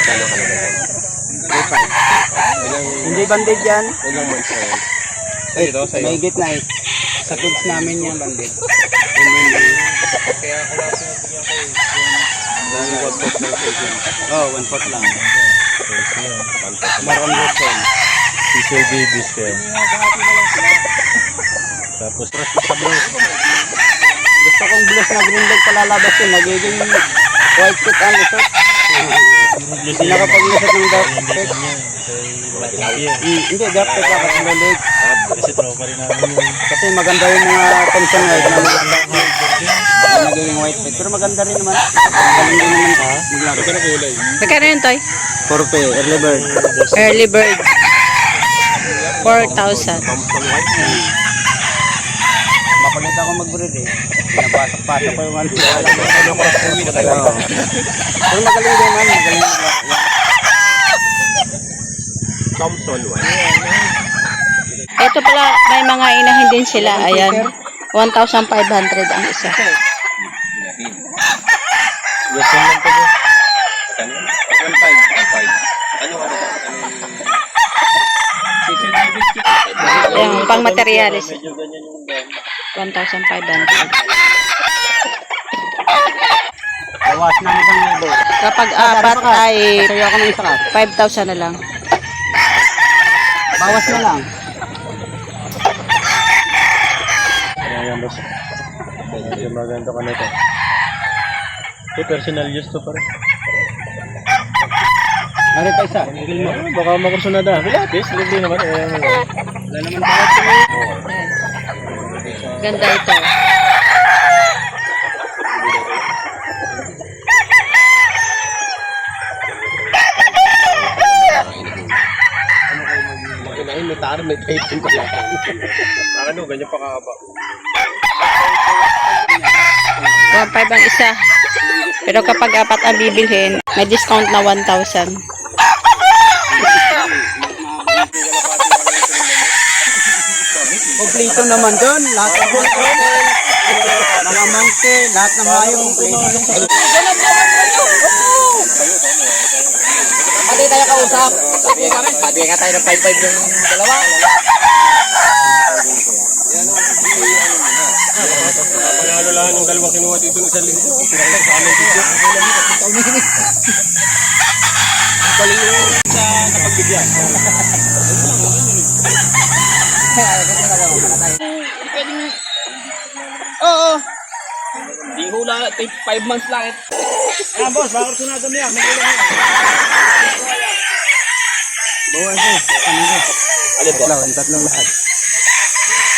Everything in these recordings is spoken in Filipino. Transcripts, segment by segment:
Kano ka na? 3.5. Hindi banded yan. Ilang months na yan? Eh, may git na eh. Sa kids namin yan banded. Kaya wala sinabigyan ko eh. 1/4 lang sa isang. Oh, 1/4 lang. Maroon Maroon Wilson. Cecil babies kaya. Tapos sa blues. Gusto kong blues na green leg palalabas yun. Nagiging white tip ang lusot. Hindi nakapag-lusot ng dark tip. Hindi, dark tip ako sa leg. Kasi tropa rin namin yun. Kasi maganda yung mga tension na yun. Nagiging white tip. Pero maganda rin naman. Magaling din naman. Maglaro. Ito na kulay. Magkano yun, Toy? 4P, early bird. Early bird. 4,000. Makulit ako mag-breed eh. Pinapasok-pasok ko yung ano. Pero magaling din man. Magaling maglaro. Thompson one. Ito pala, may mga inahin din sila. Ayan. 1,500 ang isa. Yes, lang po. 1.5. Yung pang materialis. Medyo ganyan yung dam. 1,500. Bawas ng 1,000. Kapag apat ay Sa'yo ako ng isa ka. 5,000 na lang. Bawas na lang. Ayan, boss. Medyo maganda ka na ito. Personal use to pare. Nari pa isa. Baka makursunada. Pilates, libre naman. Wala naman bakit ko. Ganda ito. Kinain mo taro, may taping pa lang. Ano, ganyan pa kahaba. 1,500 ang isa. Pero kapag apat ang bibilhin, may discount na 1,000. Kompleto naman doon. Lahat ng mga monkey, lahat ng hayop kompleto. Pati tayo kausap. Sabi nga tayo ng 5-5 yung dalawa. Panalo lang yung dalawang kinuha dito ng isang linggo. Pinakita sa amin dito. Balik yung sa napagbigyan. Oo. Di hula, 5 months lang. Ayan boss, bakit sunado mo yan? Bawas eh. Alin ba? Tatlong lahat.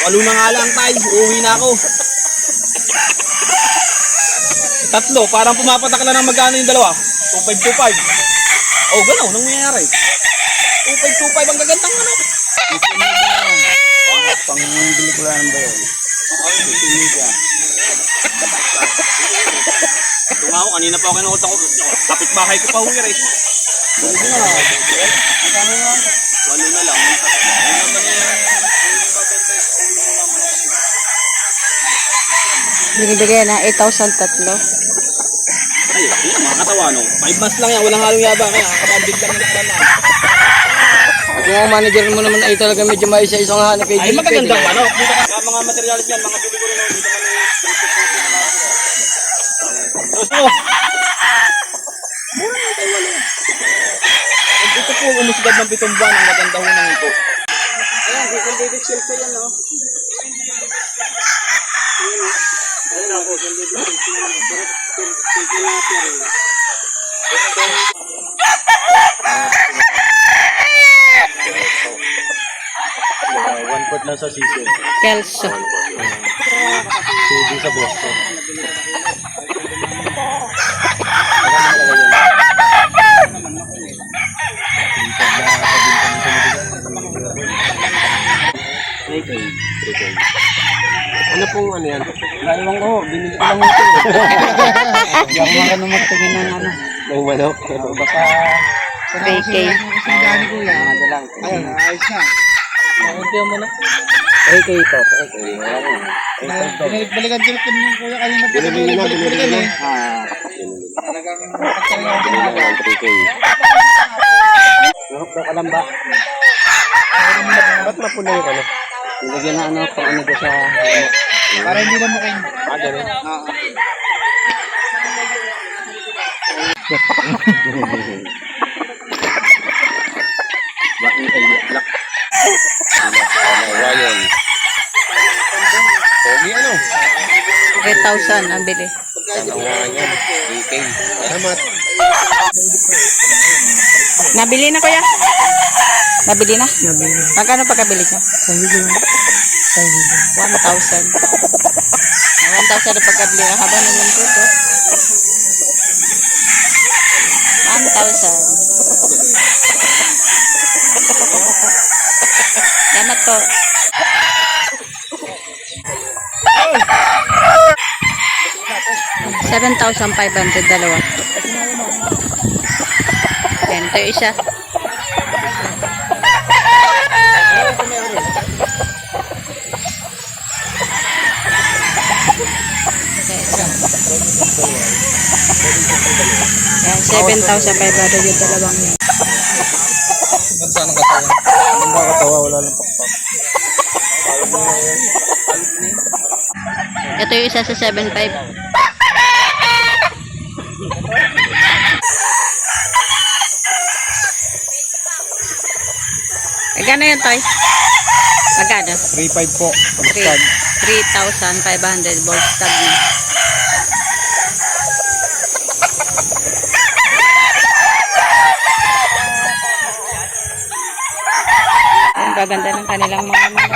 Walo na nga lang tayo, uuwi na ako. Tatlo, parang pumapatak lang ng magkano yung dalawa. 2,525. Oh, gano'n, nang nangyayari. 2,525 ang gagandang ano. Pang-bili ko lang ba yun? Ito nga ako, kanina pa ako kinukutan ko. Kapit bahay ko pa huwir eh. Bili na. Magkano nga? 8 na lang. Binibigay na 8,000 tatlo. Ay, yan, mga katawa, no? 5 months lang yan, walang halong yabang. Kaya kakabambig lang ng lang. Kung ang manager mo naman ay talaga medyo may isa-isang hanap kay Ay, magagandang ano? Dito ka, mga materialis yan, mga bili ko rin. Dito kami. Oh! Mura na tayo wala. Ito po, umusgad ng 7 buwan. Ang maganda ho ng ito. Ayan, Google David Shield ko yan, no? Ayan ako, Google David Shield ko yan. One-fourth na sa season. Kelso. CD sa Boston. Ano pong ano yan? Naiwan ko, binili ko lang ito. Hindi ako marunong magtingin ng ano. Ng manok? Baka... 3K. Mga dalang. Ayun, ayos na. Unti mo na. 3K ito. 3K. Wala na. Balikan din mo kuya kanina. Binili na. Talagang talagang 3K. Nahok daw kalamba. Ba't mapula yung ano? Nilagyan na ano, pang ano doon sa... Para hindi na makain. Ganun. Oo. Ryan. Pogi ano? 3,000 ang bili. Ryan. 3K. Salamat. Nabili na kuya? Nabili na? Magkano pagkabili niya? 1,000. 1,000 na pagkabili. Ang haba naman po ito. 1,000. Salamat po. $7,500 dalawa. Yan, ito yung isa. Yan, 7,500 yung dalawang yan. Saan ang katawan? Ang baka tawa, wala lang pakpak. Ito yung isa sa 7,500. Magkano yun, Toy? Magkano? 3.5 po. 3,500 volts tag na. Ang gaganda ng kanilang mga mga.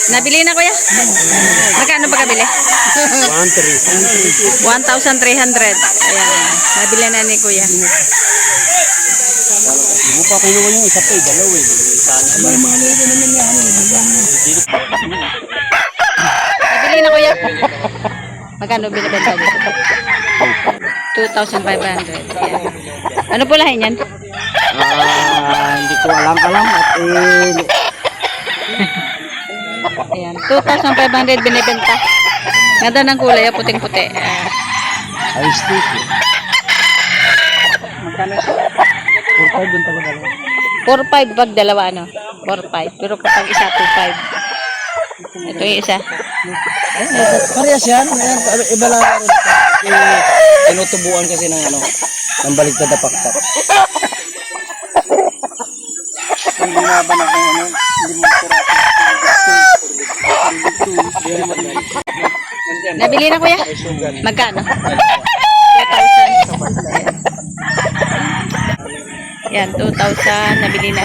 Nabili na kuya? Magkano pagkabili? 1,300. Ayan. Nabili na ni kuya. Hindi mo pa kinuha yung isa pa eh. Dalaw eh. Nabili na kuya? Magkano binibenta dito? 2,500. Ayan. Ano po lahin yan? Hindi ko alam at Ayan. 2,500 binibenta. Ganda ng kulay, puting-puti. ice tea. Magkano? 4.5 doon tayo dalawa. 4,500 pag dalawa, ano? 4,500. Pero kapag isa, 2,500. Ito yung isa. Parehas yan. Iba lang rin ito. Tinutubuan kasi ng ano, ng baligtad na pakpak. Hindi na ba na kung ano, hindi mo Nabili na kuya? Magkano? 2,000. Yan, 2,000. Nabili na.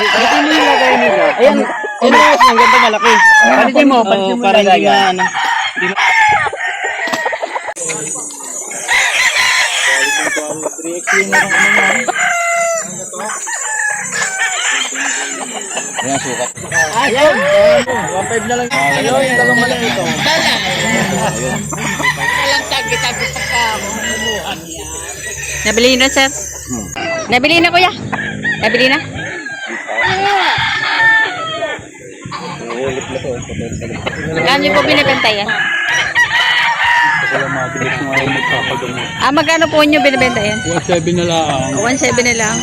Palitin mo yung lagay nila. Ayan, ang ganda malaki. Palitin mo yung para hindi nga ano. Ayan, sukat. Ayan! 1.5 na lang. Ayun, yung dalawang malaki ito. Nabili na, sir? Nabili na, kuya? Nabili na? Magkano niyo po binibenta yan? Magkano po niyo binibenta yan? 1.7 na lang. 1,700 na lang.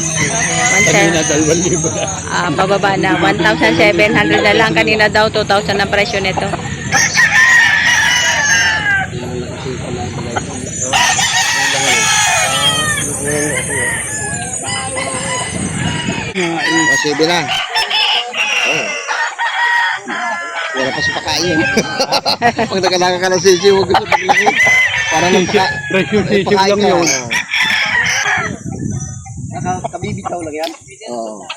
Kanina 2,000 na. Pababa na. 1,700 na lang. Kanina daw 2,000 ang presyo nito. Sige lang. Wala pa sa pakain. Pag nagkalaga ka ng sisi, huwag gusto paglaki. Para nang Presyo sisip lang yun. Nakakabibitaw lang yan? Oo.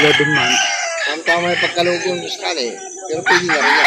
11 months. Tama yung pagkalog yung guskal eh. Pero pwede na rin yan.